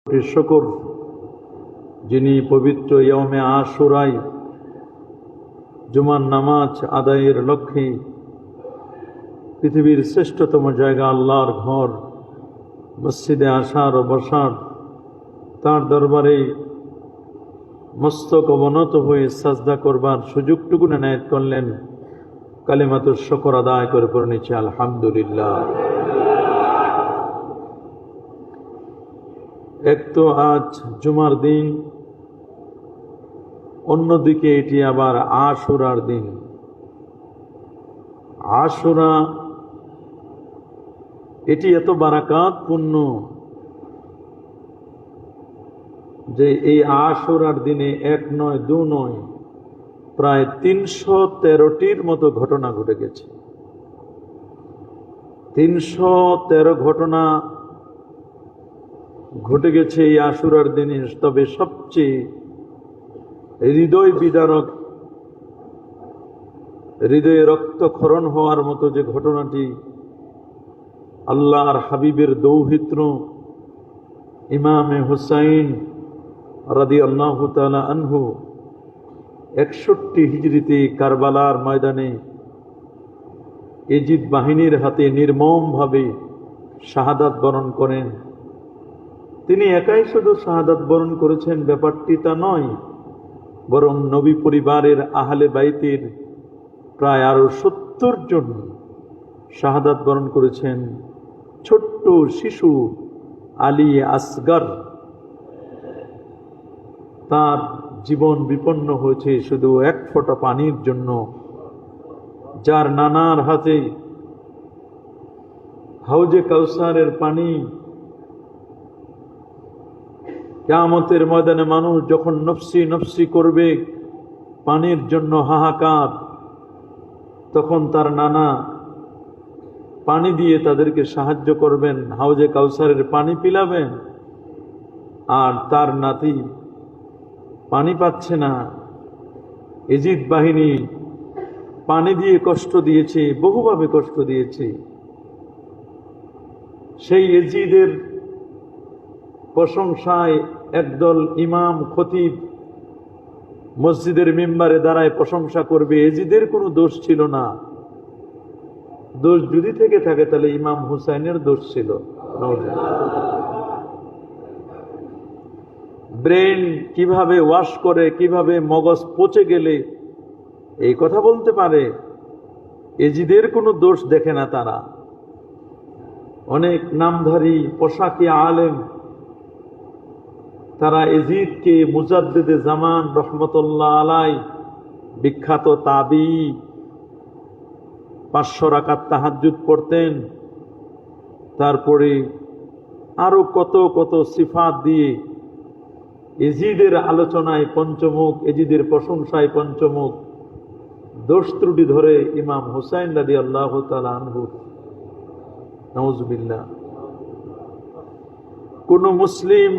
শুকর যিনি পবিত্র ইয়মে আশুরায় জুমার নামাজ আদায়ের লক্ষ্যে পৃথিবীর শ্রেষ্ঠতম জায়গা আল্লাহর ঘর মসজিদে আসার ও বসার, তার দরবারে মস্তক অবনত হয়ে সাজদা করবার সুযোগটুকু এনায়েত করলেন। কালিমাতুশ শুকর আদায় করে পড়ে নিচ্ছে আলহামদুলিল্লাহ। এক তো আজ জুমার দিন, অন্যদিকে এটি আবার আশুরার দিন। আশুরা এটি এত বারাকাতপূর্ণ যে এই আশুরার দিনে এক নয় দু নয়, প্রায় ৩১৩টির মতো ঘটনা ঘটে গেছে। ৩১৩ ঘটনা ঘটে গেছে এই আশুরার দিনে। তবে সবচেয়ে হৃদয় বিদারক, হৃদয়ে রক্তক্ষরণ হওয়ার মতো যে ঘটনাটি, আল্লাহর হাবিবের দৌহিত্র ইমামে হুসাইন রাদিয়াল্লাহু তাআলা আনহু ৬১ হিজরিতে কারবালার ময়দানে এজিদ বাহিনীর হাতে নির্মমভাবে শাহাদাত বরণ করেন। তিনি একাই শুধু শাহাদাত বরণ করেছেন ব্যাপারটি তা নয়, বরং নবী পরিবারের আহলে বাইতের প্রায় আরো ৭০ জন শাহাদাত বরণ করেছেন। ছোট্ট শিশু আলী আসগর, তার জীবন বিপন্ন হয়েছে শুধু এক ফোঁটা পানির জন্য, যার নানার হাতে হাউজে কাউসারের পানি। কিয়ামতের ময়দানে মানুষ যখন নফসি নফসি করবে, পানির জন্য হাহাকার, তখন তার নানা পানি দিয়ে তাদেরকে সাহায্য করবেন, হাউজে কাউসারের পানি পিলাবেন। আর তার নাতি পানি পাচ্ছে না। এজিদ বাহিনী পানি দিয়ে কষ্ট দিয়েছে, বহুভাবে কষ্ট দিয়েছে। সেই এজিদের প্রশংসায় একদল ইমাম খতিব মসজিদের মিম্বারে দাঁড়ায় প্রশংসা করবে। এজিদের কোনো দোষ ছিল না। দোষ যদি থেকে থাকে তাহলে ইমাম হুসাইনের দোষ ছিল। ব্রেন কিভাবে ওয়াশ করে, কিভাবে মগজ পচে গেলে এই কথা বলতে পারে, এজিদের কোনো দোষ দেখে না তারা। অনেক নামধারী পোশাকি আলেম তারা এজিদকে মুজাদ্দিদে জামান রহমতুল্লাহ আলাই, বিখ্যাত তাবি, ৫০০ রাকাত তাহাজ্জুদ পড়তেন, তারপরে আরো কত কত সিফাত দিয়ে এজিদের আলোচনায় পঞ্চমুখ, এজিদের প্রশংসায় পঞ্চমুখ, দোষ ত্রুটি ধরে ইমাম হুসাইন রাদিয়াল্লাহু তাআলা আনহু। নাউজুবিল্লাহ। কোন মুসলিম,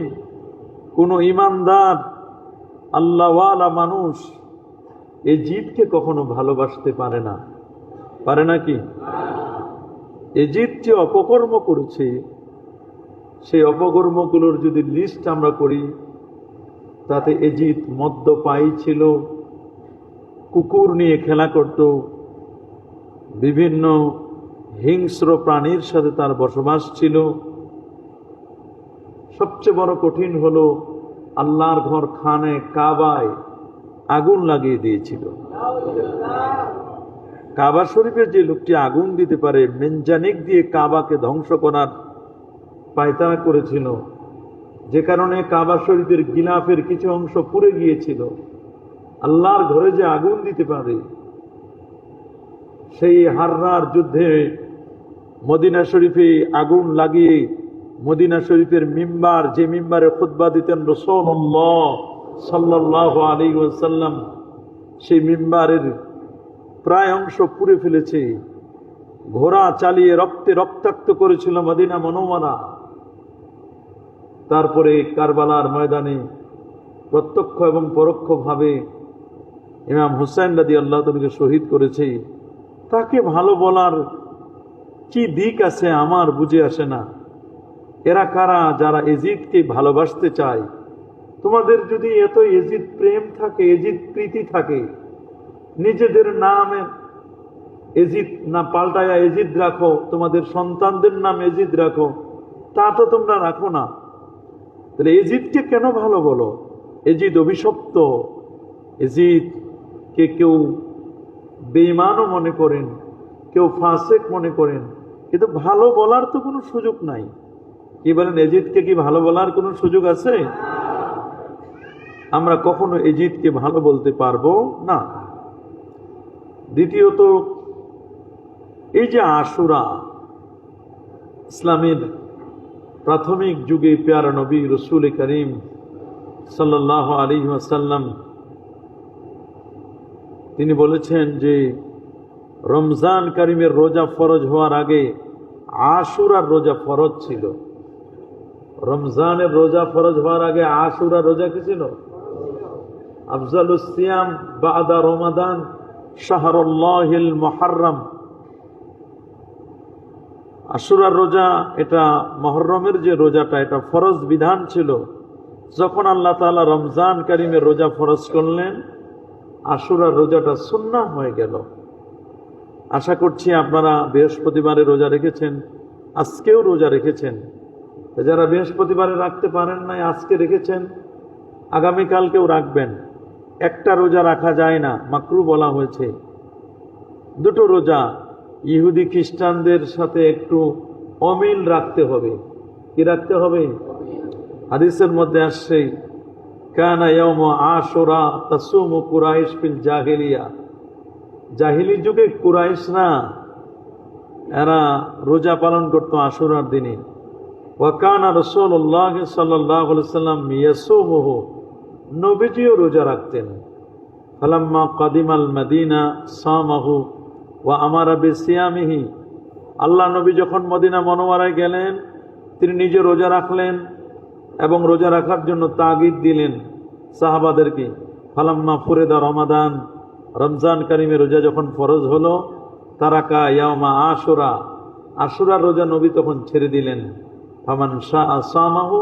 কোন ইমানদার আল্লাহওয়ালা মানুষ এজিদকে কখনো ভালোবাসতে পারে না। পারে নাকি? এজিদ যে অপকর্ম করেছে, সেই অপকর্মগুলোর যদি লিস্ট আমরা করি, তাতে এজিদ মদ্যপায়ী ছিল, কুকুর নিয়ে খেলা করত, বিভিন্ন হিংস্র প্রাণীর সাথে তার বসবাস ছিল। সবচেয়ে বড় কঠিন হলো আল্লাহর ঘর খানে কাবায় আগুন লাগিয়ে দিয়েছিল। কাবা শরীফের যে লোকটি আগুন দিতে পারে, মেনজানিক দিয়ে কাবাকে ধ্বংস করার পায়তারা করেছিল, যে কারণে কাবা শরীফের গিলাফের কিছু অংশ পুড়ে গিয়েছিল। আল্লাহর ঘরে যে আগুন দিতে পারে, সেই হাররার যুদ্ধে মদিনা শরীফে আগুন লাগিয়ে মদিনা শরীফের মিম্বার, যে মিম্বারে খুতবা দিতেন রাসূলুল্লাহ সাল্লাল্লাহু আলাইহি ওয়াসাল্লাম, সেই মিম্বারের প্রায় অংশ পুড়ে ফেলেছে। ঘোড়া চালিয়ে রক্তে রক্তাক্ত করেছিল মদিনা মুনাওয়ারা। তারপরে কারবালার ময়দানে প্রত্যক্ষ এবং পরোক্ষভাবে ইমাম হুসাইন রাদিয়াল্লাহু তাআলাকে শহীদ করেছে। তাকে ভালো বলার কি দিক আছে আমার বুঝে আসে না। এরা কারা যারা এজিদকে ভালোবাসতে চায়? তোমাদের যদি এত এজিদ প্রেম থাকে, এজিদ প্রীতি থাকে, নিজেদের নামে এজিদ না পাল্টায়া এজিদ রাখো, তোমাদের সন্তানদের নাম এজিদ রাখো, তা তো তোমরা রাখো না। তাহলে এজিদকে কেন ভালো বলো? এজিদ অভিশপ্ত। এজিদকে কেউ বেঈমানও মনে করেন, কেউ ফাসেক মনে করেন, কিন্তু ভালো বলার তো কোনো সুযোগ নাই। কি বলেন, এজিদকে কি ভালো বলার কোনো সুযোগ আছে? আমরা কখনো এজিদকে ভালো বলতে পারবো না। দ্বিতীয়ত, এই যে আশুরা, ইসলামের প্রাথমিক যুগে প্যারা নবী রসুল করিম সাল্লাল্লাহু আলাইহি ওয়াসাল্লাম তিনি বলেছেন যে রমজান কারিমের রোজা ফরজ হওয়ার আগে আশুরার রোজা ফরজ ছিল। রমজানের রোজা ফরজ হওয়ার আগে আশুরার রোজা কি ছিল? আফজালুস সিয়াম বাদা রমাদান শাহরুল্লাহিল মুহাররম। আশুরার রোজা, এটা মুহররমের যে রোজাটা, এটা ফরজ বিধান ছিল। যখন আল্লাহ তাআলা রমজান কারিমের রোজা ফরজ করলেন, আশুরার রোজাটা সুন্নাহ হয়ে গেল। আশা করছি আপনারা বৃহস্পতিবারে রোজা রেখেছেন, আজকেও রোজা রেখেছেন। যারা বৃহস্পতিবারে রাখতে পারেন নাই, আজকে রেখেছেন, আগামীকালকেও রাখবেন। একটা রোজা রাখা যায় না, মাকরু বলা হয়েছে। দুটো রোজা ইহুদি খ্রিস্টানদের সাথে একটু অমিল রাখতে হবে। কি রাখতে হবে? হাদিসের মধ্যে আসছে, কানা ইয়াউম আশুরা তাসুমু কুরাইশ ফিল জাহিলিয়া। জাহিলি যুগে কুরাইশরা এরা রোজা পালন করতো আশুরার দিনে। ওয়া কানা রাসূলুল্লাহ সাল্লাল্লাহু আলাইহি ওয়াসাল্লাম ইয়াসুমুহু, নবীজিও রোজা রাখতেন। ফালাম্মা কাদিমাল মদিনা সামাহু ওয়া আমারা বিসিয়ামিহি। আল্লাহ নবী যখন মদিনা মনোয়ারায় গেলেন, তিনি নিজে রোজা রাখলেন এবং রোজা রাখার জন্য তাগিদ দিলেন সাহাবাদেরকে। ফালাম্মা ফুরিদা রমাদান, রমজান কারিমে রোজা যখন ফরজ হলো, তারাকা ইয়াউমা আশুরা, আশুরার রোজা নবী তখন ছেড়ে দিলেন। ফামান শাআ সামাহু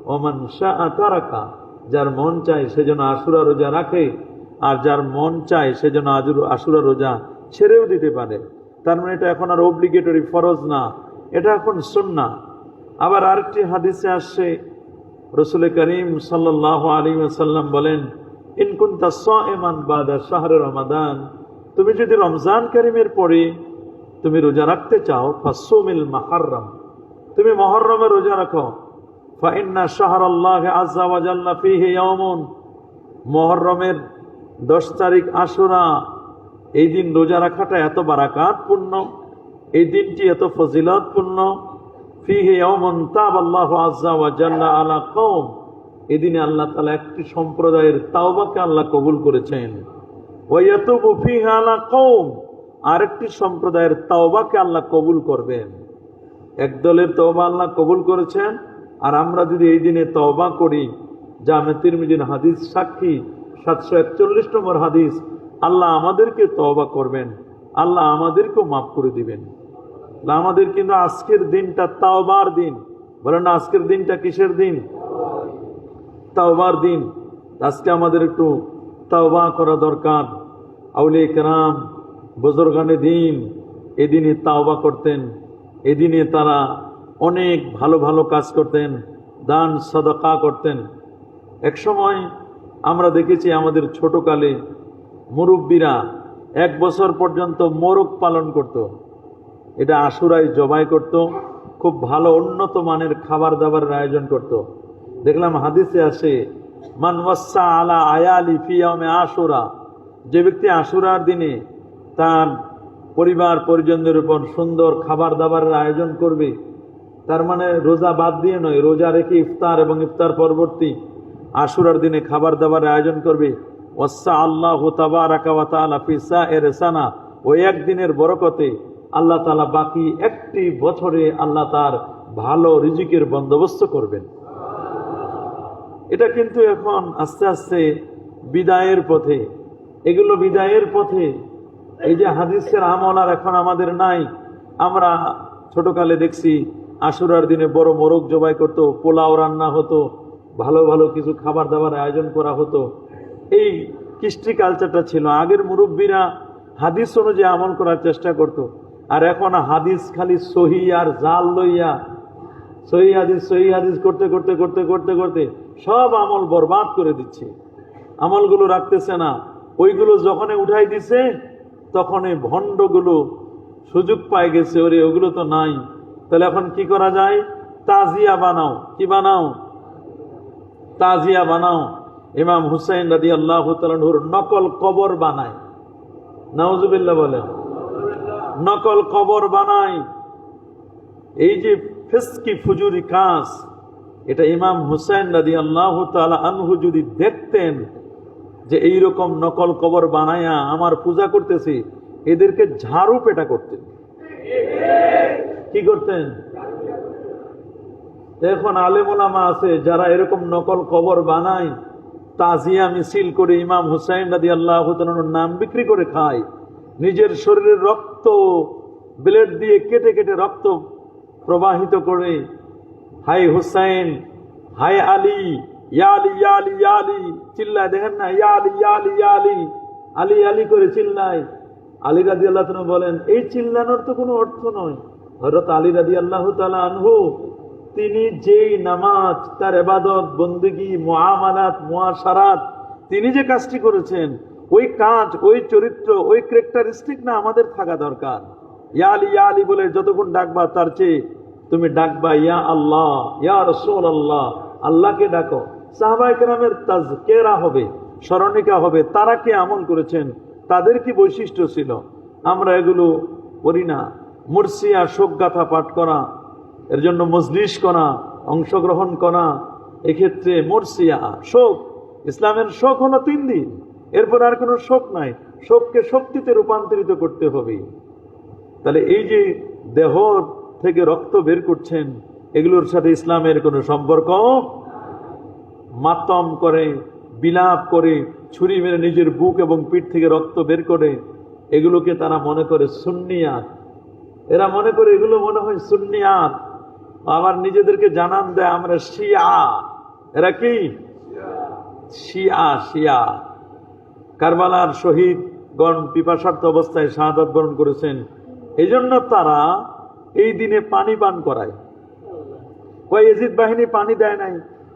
ওয়া মান শাআ তারাকা, যার মন চায় সেজন্য আশুরা রোজা রাখে, আর যার মন চায় সেজন্য আশুরা রোজা ছেড়েও দিতে পারে। তার মানে এটা এখন আর অব্লিগেটরি, ফরজ না, এটা এখন সুন্নাহ। আবার আরেকটি হাদিসে আসছে, রাসূল করিম সাল্লাল্লাহু আলাইহি ওয়াসাল্লাম বলেন, ইন কুনতা সাইমান বাদা শাহরে রমাদান, তুমি যদি রমজান কারিমের পরে তুমি রোজা রাখতে চাও, ফাসুমিল মুহররম, তুমি মুহররমের রোজা রাখো। ফা ইন্না শাহরাল্লাহি আযজা ওয়া জাল্লা ফীহি ইয়াউমুন, মুহররমের 10 তারিখ আশুরা, এই দিন রোজা রাখাটা এত বারাকাতপূর্ণ, এই দিনটি এত ফজিলতপূর্ণ। ফীহি ইয়াউমুন তাবাল্লাহু আযজা ওয়া জাল্লা আলা কওম, এই দিনে আল্লাহ তাআলা একটি সম্প্রদায়ের তাওবাকে আল্লাহ কবুল করেছেন। ওয়া ইয়াতুবু ফীহা আলা কওম, আরেকটি সম্প্রদায়ের তাওবাকে আল্লাহ কবুল করবেন। এক দলের তওবা আল্লাহ কবুল করেছেন, আর আমরা যদি এই দিনে তওবা করি, জামে তিরমিজির হাদিস সাক্ষী, 741 নম্বর হাদিস, আল্লাহ আমাদেরকে তওবা করবেন, আল্লাহ আমাদেরকেও মাফ করে দিবেন। আমাদের কিন্তু আজকের দিনটা তাওবার দিন। বলেন না, আজকের দিনটা কিসের দিন? তাওবার দিন। আজকে আমাদের একটু তাওবা করা দরকার। আউলিয়া কেরাম, বুজুর্গানে দিন এদিনে তাওবা করতেন, এদিনে তারা অনেক ভালো ভালো কাজ করতেন, দান সাদাকা করতেন। এক সময় আমরা দেখেছি আমাদের ছোটকালে মুরব্বীরা 1 বছর পর্যন্ত মোরগ পালন করত। এটা আশুরায় জবাই করত, খুব ভালো উন্নত মানের খাবার দাবারের আয়োজন করত। দেখলাম হাদিসে আসে, মান ওয়াসা আলা আয়ালি ফি ইয়াউমে আশুরা, যে ব্যক্তি আশুরার দিনে তার পরিবার পরিজনদের উপর সুন্দর খাবার দাবারের আয়োজন করবে, তার মানে রোজা বাদ দিয়ে নয়, রোজা রেখে ইফতার এবং ইফতার পরবর্তী আশুরার দিনে খাবার দাবারের আয়োজন করবে। ওয়াসা আল্লাহু তাবারাকা ওয়া তাআলা ফি সাইর সানা, ওই একদিনের বরকতে আল্লাহ তাআলা বাকি একটি বছরে আল্লাহ তার ভালো রিজিকের বন্দোবস্ত করবেন। এটা কিন্তু এখন আস্তে আস্তে বিদায়ের পথে, এগুলো বিদায়ের পথে। এই যে হাদিসের আমল আর এখন আমাদের নাই। আমরা ছোটকালে দেখছি আশুরার দিনে বড় মোরগ জবাই করতো, পোলাও রান্না হতো, ভালো ভালো কিছু খাবার দাবার আয়োজন করা হতো। এই কৃষ্টি কালচারটা ছিল। আগের মুরব্বীরা হাদিস অনুযায়ী আমল করার চেষ্টা করত। আর এখন হাদিস খালি সহি আর জাল লইয়া সহি হাদিস করতে করতে করতে করতে করতে সব আমল বরবাদ করে দিচ্ছে। আমলগুলো রাখতেছে না। ওইগুলো যখন উঠাই দিছে তখন এই ভণ্ডগুলো সুযোগ পাই গেছে, ওরে ওগুলো তো নাই, তাহলে এখন কি করা যায়? তাজিয়া বানাও। কি বানাও? তাজিয়া বানাও। ইমাম হুসাইন রাদিয়াল্লাহু তাআলা আনহুর নকল কবর বানায়। নাউজুবিল্লাহ বলেন। নকল কবর বানায়। এই যে ফিসকি ফুজুরি কাজ, এটা ইমাম হুসাইন রাদিয়াল্লাহু তাআলা আনহু যদি দেখতেন যে এইরকম নকল কবর বানায়া আমার পূজা করতেছি, এদেরকে ঝাড়ু পেটা করতেন। কি করতেন? এখন আলেম ওলামা আছে যারা এরকম নকল কবর বানায়, তাজিয়া মিছিল করে ইমাম হুসাইন রাদিয়াল্লাহু তাআলার নাম বিক্রি করে খায়। নিজের শরীরের রক্ত ব্লেড দিয়ে কেটে কেটে রক্ত প্রবাহিত করে হাই হুসাইন, হাই আলী, ইয়া আলী, ইয়া আলী, ইয়া আলী চিল্লায়। দেখেন না, ইয়া আলী, ইয়া আলী, ইয়া আলী, আলী আলী করে চিল্লায়। আলী রাদিয়াল্লাহু তাআলা বলেন, এই চিল্লানোর তো কোনো অর্থ নয়। হযরত আলী রাদিয়াল্লাহু তাআলা আনহু তিনি যেই নামাজ, তার ইবাদত, বন্দেগী, মুআমালাত, মুআশারাত, তিনি যে কাজটি করেছেন, ওই কাজ, ওই চরিত্র, ওই ক্যারেক্টারিস্টিক না আমাদের থাকা দরকার। ইয়া আলী, ইয়া আলী বলে যতক্ষণ ডাকবা, তার চেয়ে তুমি ডাকবা ইয়া আল্লাহ, ইয়া রাসূলুল্লাহ, আল্লাহকে ডাকো। সাহাবায়ে কেরামের তাজকিরা হবে, স্মরণিকা হবে, তারা কি আমল করেছেন, তাদের কি বৈশিষ্ট্য ছিল। আমরা এগুলো করি না। মুরসিয়া শোকগাথা পাঠ করা, এর জন্য মজলিস করা, অংশগ্রহণ করা, এক্ষেত্রে মুরসিয়া শোক। ইসলামের শোক হলো 3 দিন, এরপর আর কোনো শোক নাই। শোককে শক্তিতে রূপান্তরিত করতে হবে। তাহলে এই যে দেহ থেকে রক্ত বের করছেন, এগুলোর সাথে ইসলামের কোনো সম্পর্ক। মাতম করে, বিলাপ করে, ছুরি মেরে নিজের বুক এবং পিঠ থেকে রক্ত বের করে, এগুলোকে তারা মনে করে সুন্নিয়াত। এরা মনে করে এগুলো মনে হয় সুন্নিয়াত। আবার নিজেদেরকে জানান দেয় আমরা শিয়া। এরা কি? শিয়া। শিয়া। কারবালার শহীদগণ পিপাসার্থ অবস্থায় শাহাদাত বরণ করেছেন, এই জন্য তারা এই দিনে পানি পান করায়। কয় এজিদ বাহিনী পানি দেয় নাই,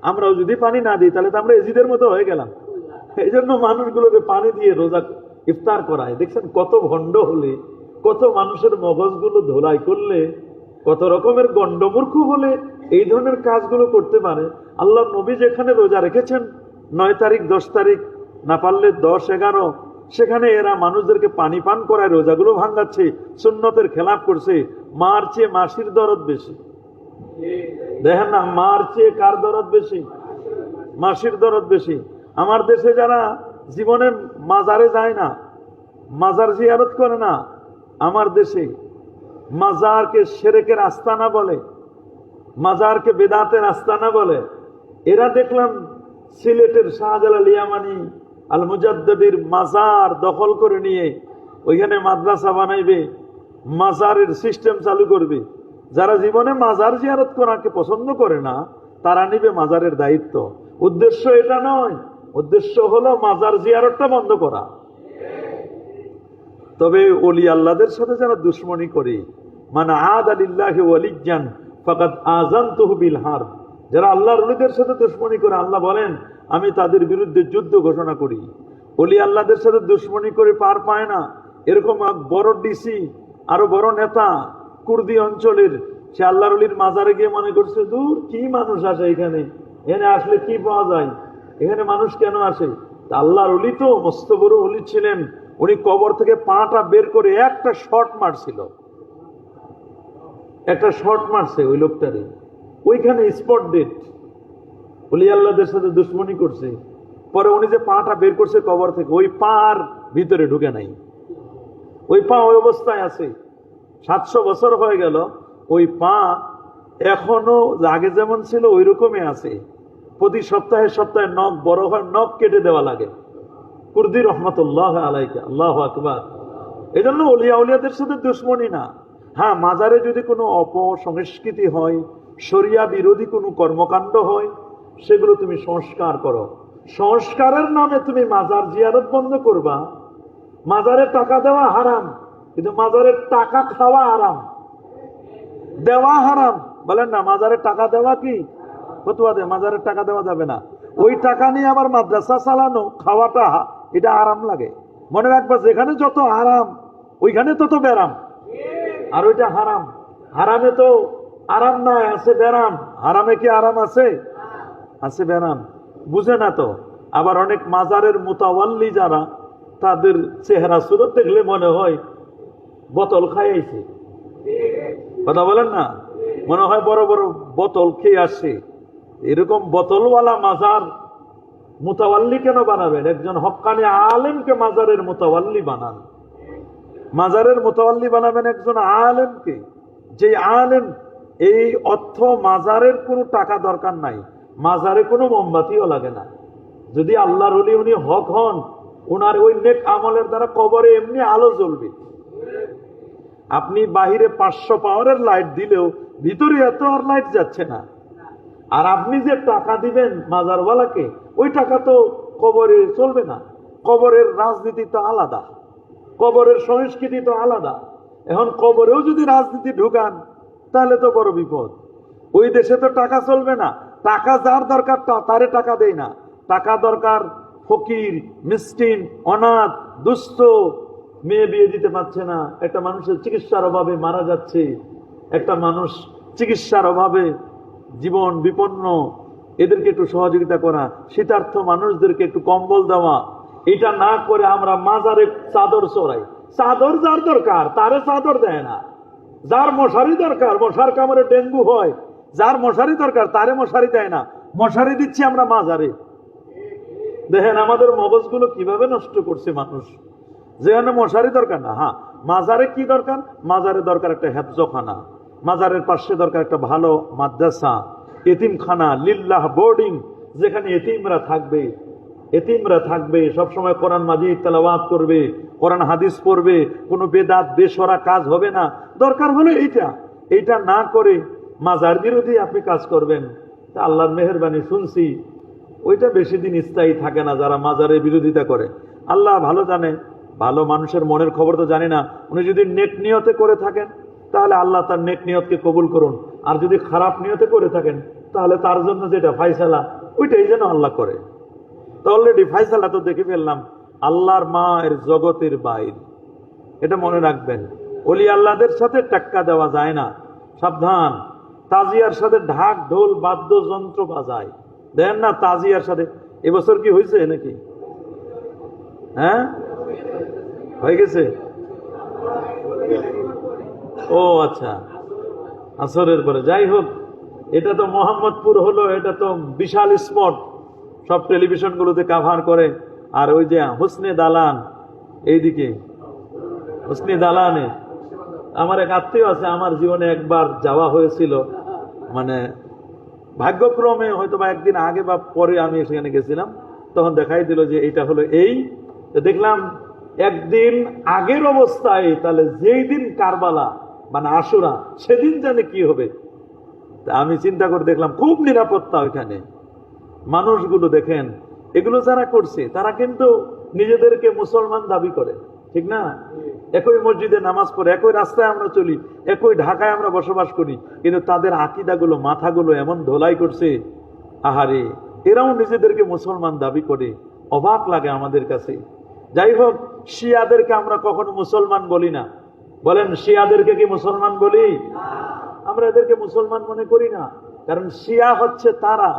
আমরাও যদি পানি না দিই তাহলে তো আমরা এজিদের মতো হয়ে গেলাম। এই জন্য মানুষগুলোকে পানি দিয়ে রোজা ইফতার করায়। দেখছেন কত ভণ্ড হলে, কত মানুষের মগজগুলো ধোলাই করলে, কত রকমের গণ্ডমূর্খ হলে এই ধরনের কাজগুলো করতে পারে। আল্লাহ নবী যেখানে রোজা রেখেছেন 9 তারিখ, 10 তারিখ, না পারলে 10, 11, সেখানে এরা মানুষদেরকে পানি পান করায় রোজাগুলো ভাঙাচ্ছে, সুন্নতের খেলাফ করছে। মার চেয়ে মাসির দরদ বেশি। দেখেন না, মার চেয়ে কার দরদ বেশি? মাসির দরদ বেশি। আমার দেশে যারা জীবনে মাজারে যায় না, মাজার জিয়ারত করে না, আমার দেশে মাজারকে শিরকের আস্তানা বলে, মাজারকে বেদাতের আস্তানা বলে। এরা দেখলাম সিলেটের শাহজালাল ইয়ামানি আল মুজাদ্দিদির মাজার দখল করে নিয়ে ওইখানে মাদ্রাসা বানাইবে, মাজারের সিস্টেম চালু করবে। যারা জীবনে মাজার জিয়ারত করাকে পছন্দ করে না, তারা নিবে মাজারের দায়িত্ব। উদ্দেশ্য এটা নয়, উদ্দেশ্য হলো মাজার জিয়ারতটা বন্ধ করা। তবে ওলি আল্লাহদের সাথে যারা দুশ্মনী করে, মানে আদা লিল্লাহি ওয়ালিয়ান ফাকাদ আযানতুহু বিল হারব, যারা আল্লাহর ওলিদের সাথে দুশ্মনী করে, আল্লাহ বলেন আমি তাদের বিরুদ্ধে যুদ্ধ ঘোষণা করি। ওলি আল্লাহদের সাথে দুশ্মনী করে পার পায় না, এরকম বড় ডিসি, আরো বড় নেতা কুর্দি অঞ্চলের, সে আল্লাহর ওলির মাজারে গিয়ে মনে করছে দূর কি মানুষ আসে এখানে, এখানে আসলে কি পাওয়া যায়, এখানে মানুষ কেন আসে। আল্লাহর ওলি তো মস্ত বড় ওলি ছিলেন, উনি কবর থেকে পাটা বের করে একটা শট মারছিল, একটা শট মারছে ওই লোকটারে, ওইখানে স্পট ডেট। ওলি আল্লাহদের সাথে দুশ্মনী করছে, পরে উনি যে পাটা বের করছে কবর থেকে, ওই পার ভিতরে ঢুকে নাই, ওই পা ওই অবস্থায় আছে। 700 বছর হয়ে গেল, ওই পা এখনো আগে যেমন ছিল ওই রকমই আছে। প্রতি সপ্তাহে সপ্তাহে নখ বড় হয়, নখ কেটে দেওয়া লাগে। কুর্দি রহমতুল্লাহ আলাইকা, আল্লাহু আকবার। এই জন্য ওলিয়া উলিয়াদের সাথে দুশ্মনী না। হ্যাঁ, মাজারে যদি কোনো অপসংস্কৃতি হয়, শরিয়া বিরোধী কোনো কর্মকাণ্ড হয়, সেগুলো তুমি সংস্কার করো। সংস্কারের নামে তুমি মাজার জিয়ারত বন্ধ করবা। মাজারে টাকা দেওয়া হারাম, কিন্তু মাজারের টাকা খাওয়া হারাম, দেওয়া হারাম। বলেন না, মাজারে টাকা দেওয়া কি ফতোয়া দেয়? মাজারের টাকা দেওয়া যাবে না। ওই টাকা নিয়ে আবার মাদ্রাসা চালানো, খাওয়াটা, এটা আরাম লাগে। মনে রাখবা, যেখানে যত আরাম ওইখানে তত বেরাম। আর ওইটা হারাম। হারামে তো আরাম নাই, আছে বেরাম। হারামে কি আরাম আছে? আছে বেরাম। বুঝে না তো। আবার অনেক মাজারের মুতাওয়াল্লি যারা, তাদের চেহারা সুরত দেখলে মনে হয় বোতল খাইছে। কথা বলেন না, মনে হয় বড় বড় বোতল খেয়ে আসছে। এরকম বোতলওয়ালা মাজার মুতাওয়াল্লি কেন বানাবেন? একজন হক্কানি আলেমকে মাজারের মুতাওয়াল্লি বানান। মাজারের মুতাওয়াল্লি বানাবেন একজন আলেমকে, যে আলেম এই অর্থ, মাজারের কোনো টাকা দরকার নাই, মাজারে কোনো মোমবাতিও লাগে না। যদি আল্লাহর ওলি উনি হক হন, ওনার ওই নেক আমলের দ্বারা কবরে এমনি আলো জ্বলবে। আপনি বাহিরে 500 পাওয়ারের লাইট দিলেও ভিতরে এত আর লাইট যাচ্ছে না। আর আপনি যে টাকা দিবেন মাজারওয়ালাকে, ওই টাকা তো কবরে চলবে না। কবরের রাজনীতি তো আলাদা, কবরের সংস্কৃতি তো আলাদা। এখন কবরেও যদি রাজনীতি ঢুকান, তাহলে তো বড় বিপদ। ওই দেশে তো টাকা চলবে না। টাকা যার দরকার তারে টাকা দেয় না। টাকা দরকার ফকির, মিসকিন, অনাথ, দুস্থ, মেয়ে বিয়ে দিতে পারছে না, একটা মানুষের চিকিৎসার অভাবে মারা যাচ্ছে, একটা মানুষ চিকিৎসার অভাবে জীবন বিপন্ন, এদেরকে একটু সহযোগিতা করা, শীতার্থ মানুষদেরকে একটু কম্বল দেওয়া। এটা না করে আমরা মাজারে চাদর চড়াই। চাদর যার দরকার তারে চাদর দেয় না। যার মশারি দরকার, মশার কামড়ে ডেঙ্গু হয়, যার মশারি দরকার তারে মশারি দেয় না, মশারি দিচ্ছি আমরা মাজারে। দেখেন আমাদের মগজগুলো কিভাবে নষ্ট করছে মানুষ। যেখানে মশারি দরকার না, হ্যাঁ মাজারে কি দরকার? মাজারে দরকার একটা হেফজখানা, মাজারের পাশে দরকার একটা ভালো মাদ্রাসা, এতিমখানা, লিল্লাহ বোর্ডিং, যেখানে এতিমরা থাকবে সবসময় কোরআন মাজিদ তেলাওয়াত করবে, কোরআন হাদিস পড়বে, কোনো বেদাত বেসরা কাজ হবে না। দরকার হলো এইটা না করে মাজার বিরোধী আপনি কাজ করবেন, তা আল্লাহর মেহেরবানি শুনছি ওইটা বেশি দিন স্থায়ী থাকে না। যারা মাজারের বিরোধিতা করে, আল্লাহ ভালো জানে, ভালো মানুষের মনের খবর তো জানি না। উনি যদি নেক নিয়তে করে থাকেন, তাহলে আল্লাহ তার নেক নিয়তকে কবুল করুন। আর যদি খারাপ নিয়তে করে থাকেন, তাহলে তার জন্য যেটা ফায়সালা ওইটাই যেন আল্লাহ করে। তো অলরেডি ফায়সালা তো দেখে ফেললাম, আল্লাহর মায়ের জগতের বাইরে। এটা মনে রাখবেন, ওলি আল্লাহদের সাথে টাক্কা দেওয়া যায় না, সাবধান। তাজিয়ার সাথে ঢাক ঢোল বাদ্যযন্ত্র বাজায়, দেন না তাজিয়ার সাথে। এবছর কি হয়েছে নাকি? হ্যাঁ, হয়ে গেছে। ও আচ্ছা, আসরের পরে। যাই হোক, এটা তো মোহাম্মদপুর হলো, এটা তো বিশাল স্পট, সব টেলিভিশনগুলোতে কাভার করে। আর ওই যে হোসনে দালান, এইদিকে হোসনে দালানে আমার এক আত্মীয় আছে, আমার জীবনে একবার যাওয়া হয়েছিল, মানে ভাগ্যক্রমে হয়তো বা একদিন আগে বা পরে আমি সেখানে গেছিলাম, তখন দেখাই দিল যে এটা হলো এই। দেখলাম একদিন আগের অবস্থায়, তাহলে যেই দিন কারবালা মানে আশুরা, সেদিন জানে কি হবে। আমি চিন্তা করে দেখলাম খুব নিরাপত্তা ওইখানে। মানুষগুলো দেখেন, এগুলো যারা করছে তারা কিন্তু নিজেদেরকে মুসলমান দাবি করে, ঠিক না? একই মসজিদে নামাজ পড়ে, একই রাস্তায় আমরা চলি, একই ঢাকায় আমরা বসবাস করি, কিন্তু তাদের আকীদাগুলো, মাথাগুলো এমন ধোলাই করছে। আহারে, এরাও নিজেদেরকে মুসলমান দাবি করে, অবাক লাগে আমাদের কাছে। যাই হোক, শিয়াদেরকে আমরা কখনো মুসলমান বলি না। বলেন, শিয়াদেরকে কি মুসলমান বলি? আমরা এদেরকে মুসলমান মনে করি না। কারণ শিয়া হচ্ছে তারা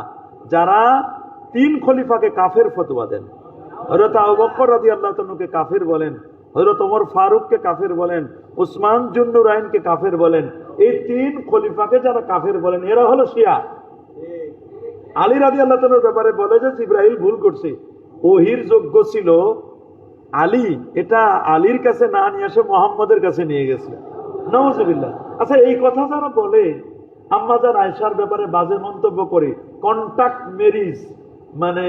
যারা 3 খলিফাকে কাফের ফতোয়া দেন। হযরত আবু বকর রাদিয়াল্লাহু তাআলাকে কাফের বলেন, হযরত ওমর ফারুককে কাফের বলেন, উসমান জুন্নুরাইনকে কাফের বলেন। এই 3 খলিফাকে যারা কাফের বলেন, এরা হলো শিয়া। আলী রাদিয়াল্লাহু তাআলার ব্যাপারে বলে যে জিবরাইল ভুল করছে, ওহির যোগ্য ছিল আলী, এটা আলীর কাছে না নিয়ে এসে মুহাম্মদের কাছে নিয়ে গেছে। নাউজুবিল্লাহ। আচ্ছা, এই কথা যারা বলে, আম্মাজান আয়েশার ব্যাপারে বাজে মন্তব্য করে, কন্ট্যাক্ট ম্যারেজ মানে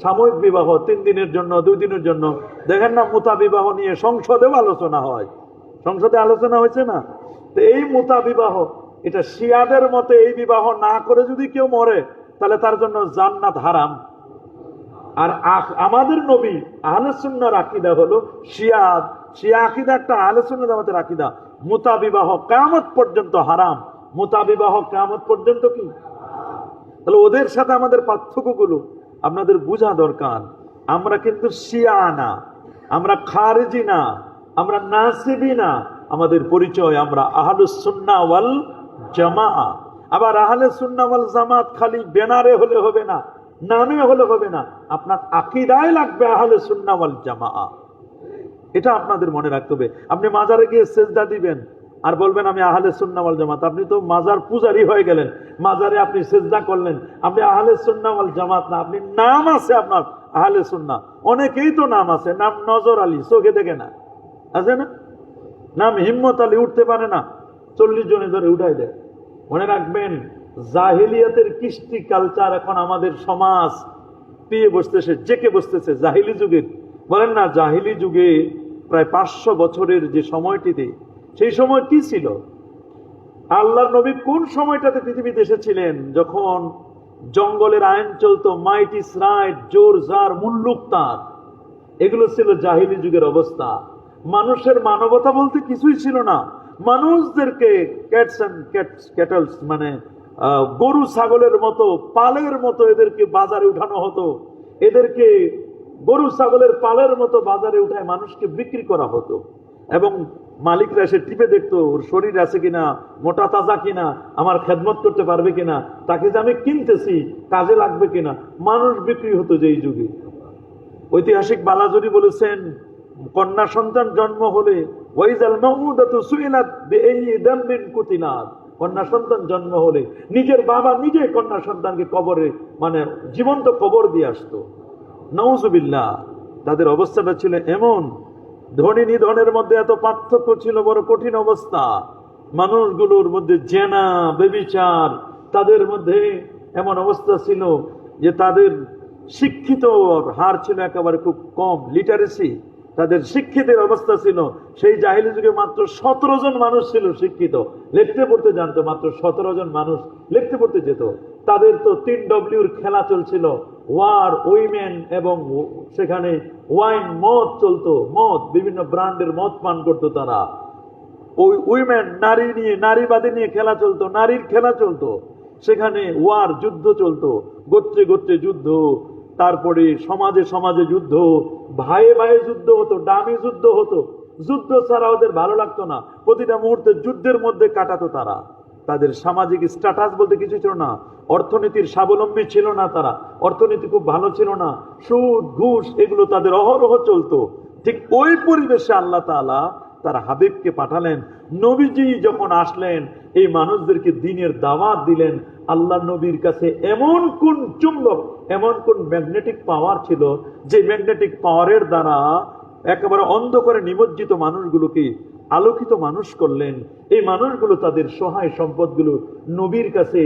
সাময়িক বিবাহ, 3 দিনের জন্য 2 দিনের জন্য, দেখেন না মুতা বিবাহ নিয়ে সংসদেও আলোচনা হয়। সংসদে আলোচনা হয়েছে না? তো এই মুতা বিবাহ, এটা শিয়াদের মতে এই বিবাহ না করে যদি কেউ মরে তাহলে তার জন্য জান্নাত হারাম। আর আমাদের নবী আহলে সুন্নাহর আকীদা হলো শিয়া আকীদা একটা আহলে সুন্নাহ জামাতের আকীদা, মুতা বিবাহ কিয়ামত পর্যন্ত হারাম। মুতা বিবাহ কিয়ামত পর্যন্ত কি? তাহলে ওদের সাথে আমাদের পার্থক্যগুলো আপনাদের বোঝা দরকার। আমরা কিন্তু শিয়া না, আমরা খারেজি না, আমরা নাসিবি না। আমাদের পরিচয় আমরা আহলুস সুন্নাহ ওয়াল জামাআহ। আবার আহলে সুন্নাহ ওয়াল জামাত খালি ব্যানারে হলে হবে না, নামে হলে হবে না, আপনার আকীদায় লাগবে আহলে সুন্নাহ ওয়াল জামাআহ। এটা আপনাদের মনে রাখতে হবে। আপনি মাজারে গিয়ে সেজদা দিবেন আর বলবেন আমি আহলে সুন্নাহ ওয়াল জামাত, আপনি তো মাজার পূজারি হয়ে গেলেন। মাজারে আপনি সেজদা করলেন, আপনি আহলে সুন্নাহ ওয়াল জামাত না। আপনি নাম আছে আপনার আহলে সুন্নাহ, অনেকেই তো নাম আছে, নাম নজর আলী, চোখে দেখে না, আছে না? নাম হিম্মত আলী, উঠতে পারে না, 40 জনে ধরে উঠাই দেয়। মনে রাখবেন, জাহিলিয়াতের কৃষ্টি কালচার এখন আমাদের সমাজ পেয়ে বসতেছে, জেকে বসতেছে। জাহিলি যুগের বলেন না, জাহিলি যুগে প্রায় 500 বছরের যে সময়টিতে, সেই সময় কি ছিল? আল্লাহর নবী কোন সময়টাতে পৃথিবীতে এসেছিলেন? যখন জঙ্গলের আইন চলতো, মাইট ইস রাইট, জোর জার মুল্লুক তার, এগুলো ছিল জাহিলি যুগের অবস্থা। মানুষের মানবতা বলতে কিছুই ছিল না। মানুষদেরকে ক্যাটস এন্ড ক্যাটলস মানে গরু ছাগলের মতো, পালের মতো এদেরকে বাজারে উঠানো হতো। এদেরকে গরু ছাগলের পালের মতো বাজারে উঠায় মানুষকে বিক্রি করা হতো। এবং মালিকরা এসে টিপে দেখতো ওর শরীর আছে কিনা, মোটা তাজা কিনা, আমার খেদমত করতে পারবে কিনা, তাকে যে আমি কিনতেছি কাজে লাগবে কিনা। মানুষ বিক্রি হতো যেই যুগে। ঐতিহাসিক বালাজুরি বলেছেন, কন্যা সন্তান জন্ম হলে ওয়াইজাল মাউউদাতু সুইলাত বিআইয়ি দামবিন কুতিলাত, কন্যা সন্তান জন্ম হলে নিজের বাবা নিজে কন্যা সন্তানকে কবরে মানে জীবন্ত কবর দিয়ে আসতো। নাউজুবিল্লাহ। তাদের অবস্থাটা ছিল এমন। ধনী নিধনের মধ্যে এত পার্থক্য ছিল, বড় কঠিন অবস্থা। মানুষগুলোর মধ্যে জেনা, ব্যভিচার, তাদের মধ্যে এমন অবস্থা ছিল যে তাদের শিক্ষিত হার ছিল একেবারে খুব কম, লিটারেসি, তাদের শিক্ষিতের অবস্থা ছিল। সেই জাহিলি যুগে মাত্র 17 জন মানুষ ছিল শিক্ষিত, লিখতে পড়তে জানতো, মাত্র 17 জন মানুষ লিখতে পড়তে যেত। তাদের তো 3Wর খেলা চলছিল, ওয়ার, উইমেন, এবং সেখানে ওয়াইন, মদ চলতো, মদ, বিভিন্ন ব্র্যান্ডের মদ পান করতো তারা। ওই উইমেন, নারী নিয়ে, নারীবাদী নিয়ে খেলা চলতো, নারীর খেলা চলতো। সেখানে ওয়ার, যুদ্ধ চলতো, গোত্রে গোত্রে যুদ্ধ, তারপরে সমাজে সমাজে যুদ্ধ, ভাইয়ে ভাইয়ে যুদ্ধ হতো, ডামি যুদ্ধ হতো। যুদ্ধ ছাড়া ওদের ভালো লাগতো না, প্রতিটা মুহূর্তে যুদ্ধের মধ্যে কাটাতো তারা। তাদের সামাজিক স্ট্যাটাস বলতে কিছু ছিল না, অর্থনীতির স্বাবলম্বী ছিল না তারা, অর্থনীতি খুব ভালো ছিল না, সুদ ঘুষ এগুলো তাদের অহরহ চলতো। ঠিক ওই পরিবেশে আল্লাহ তাআলা তার হাবিবকে পাঠালেন। নবীজি যখন আসলেন, এই মানুষদেরকে দ্বীনের দাওয়াত দিলেন। আল্লাহ নবীর কাছে এমন কোন চুম্বক, এমন কোন ম্যাগনেটিক পাওয়ার ছিল, যে ম্যাগনেটিক পাওয়ারের দ্বারা একেবারে অন্ধকারে নিমজ্জিত মানুষগুলোকে আলোকিত মানুষ করলেন। এই মানুষগুলো তাদের সহায় সম্পদগুলো নবীর কাছে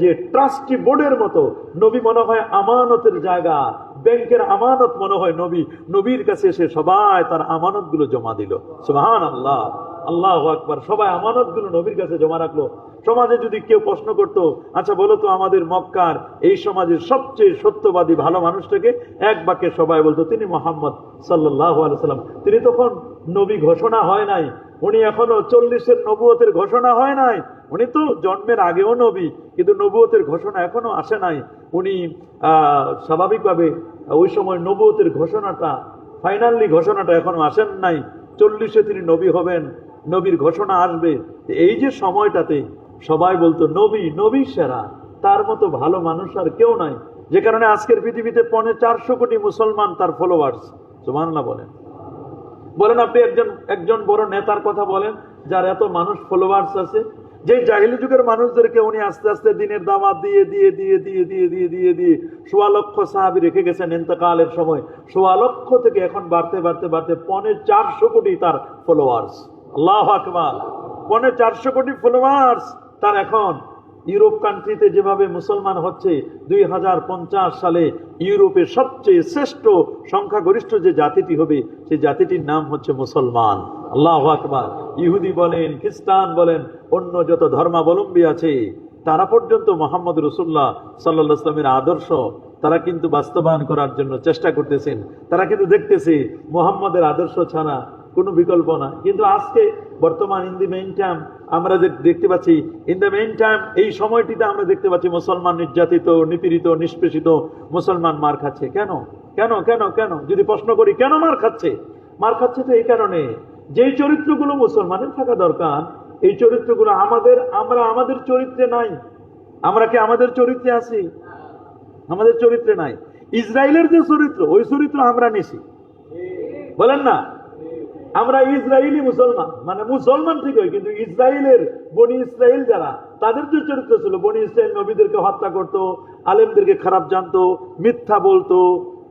যে ট্রাস্টি বোর্ডের মতো, নবী মনে হয় আমানতের জায়গা, ব্যাংকের আমানত মনে হয় নবী, নবীর কাছে এসে সবাই তার আমানতগুলো জমা দিল। সুবহানাল্লাহ, আল্লাহু আকবার। সবাই আমানতগুলো নবীর কাছে জমা রাখলো। সমাজে যদি কেউ প্রশ্ন করতো, আচ্ছা বলো তো আমাদের মক্কার এই সমাজের সবচেয়ে সত্যবাদী ভালো মানুষটাকে, এক বাক্যে সবাই বলতো তিনি মুহাম্মদ সাল্লাল্লাহু আলাইহি সাল্লাম। তিনি তখন নবী ঘোষণা হয় নাই, উনি এখনো 40-এর নবুয়তের ঘোষণা হয় নাই। উনি তো জন্মের আগেও নবী, কিন্তু নবুয়তের ঘোষণা এখনো আসে নাই। উনি স্বাভাবিকভাবে ওই সময় নবুয়তের ঘোষণাটা, ফাইনালি ঘোষণাটা এখনো আসেন নাই। 40-এ তিনি নবী হবেন, নবীর ঘোষণা আসবে। এই যে সময়টাতে সবাই বলতো নবী, নবী সেরা, তার মতো ভালো মানুষ আর কেউ নাই। যে কারণে আজকের পৃথিবীতে 450 কোটি মুসলমান তার ফলোয়ার্স। সুবহানাল্লাহ বলেন। বলেন আপনি একজন বড় নেতার কথা বলেন যার এত মানুষ ফলোয়ার্স আছে। যে জাহিলি যুগের মানুষদেরকে উনি আস্তে আস্তে দিনের দাওয়াত দিয়ে দিয়ে দিয়ে দিয়ে দিয়ে দিয়ে দিয়ে দিয়ে 1.25 লক্ষ সাহাবী রেখে গেছেন ইন্তেকালের সময়। 1.25 লক্ষ থেকে এখন বাড়তে বাড়তে বাড়তে 450 কোটি তার ফলোয়ার্স। আল্লাহু আকবার। 450 কোটি ফলোয়ার্স তার এখন। ইউরোপ কান্ট্রিতে যেভাবে মুসলমান হচ্ছে, 2050 সালে ইউরোপের সবচেয়ে শ্রেষ্ঠ সংখ্যাগরিষ্ঠ যে জাতিটি হবে, সেই জাতিটির নাম হচ্ছে মুসলমান। আল্লাহু আকবার। ইহুদি বলেন, খ্রিস্টান বলেন, অন্য যত ধর্মাবলম্বী আছে, তারা পর্যন্ত মোহাম্মদ রাসূলুল্লাহ সাল্লাল্লাহু আলাইহি ওয়াসাল্লামের আদর্শ তারা কিন্তু বাস্তবায়ন করার জন্য চেষ্টা করতেছেন। তারা কিন্তু দেখতেছে মোহাম্মদের আদর্শ ছাড়া কোনো বিকল্প না। কিন্তু আজকে বর্তমান ইন দি মেইন টাইম আমরা দেখতে পাচ্ছি, এই সময়টিতে আমরা দেখতে পাচ্ছি মুসলমান নির্যাতিত, নিপীড়িত, নিষ্পেষিত, মুসলমান মার খাচ্ছে। কেন কেন কেন কেন যদি প্রশ্ন করি, কেন মার খাচ্ছে? মার খাচ্ছে তো এই কারণে, যেই চরিত্রগুলো মুসলমানের থাকা দরকার, এই চরিত্রগুলো আমরা আমাদের চরিত্রে নাই। আমরা কি আমাদের চরিত্রে আছি? আমাদের চরিত্রে নাই। ইসরায়েলের যে চরিত্র, ওই চরিত্র আমরা নিছি, বলেন না? আমরা ইসরায়েলি মুসলমান, মানে মুসলমান ঠিক হয়, কিন্তু ইসরায়েলের বনি ইসরায়েল যারা, তাদের যে চরিত্র ছিল, বনি ইসরায়েল নবীদেরকে হত্যা করত, আলেমদেরকে খারাপ জানতো, মিথ্যা বলতো,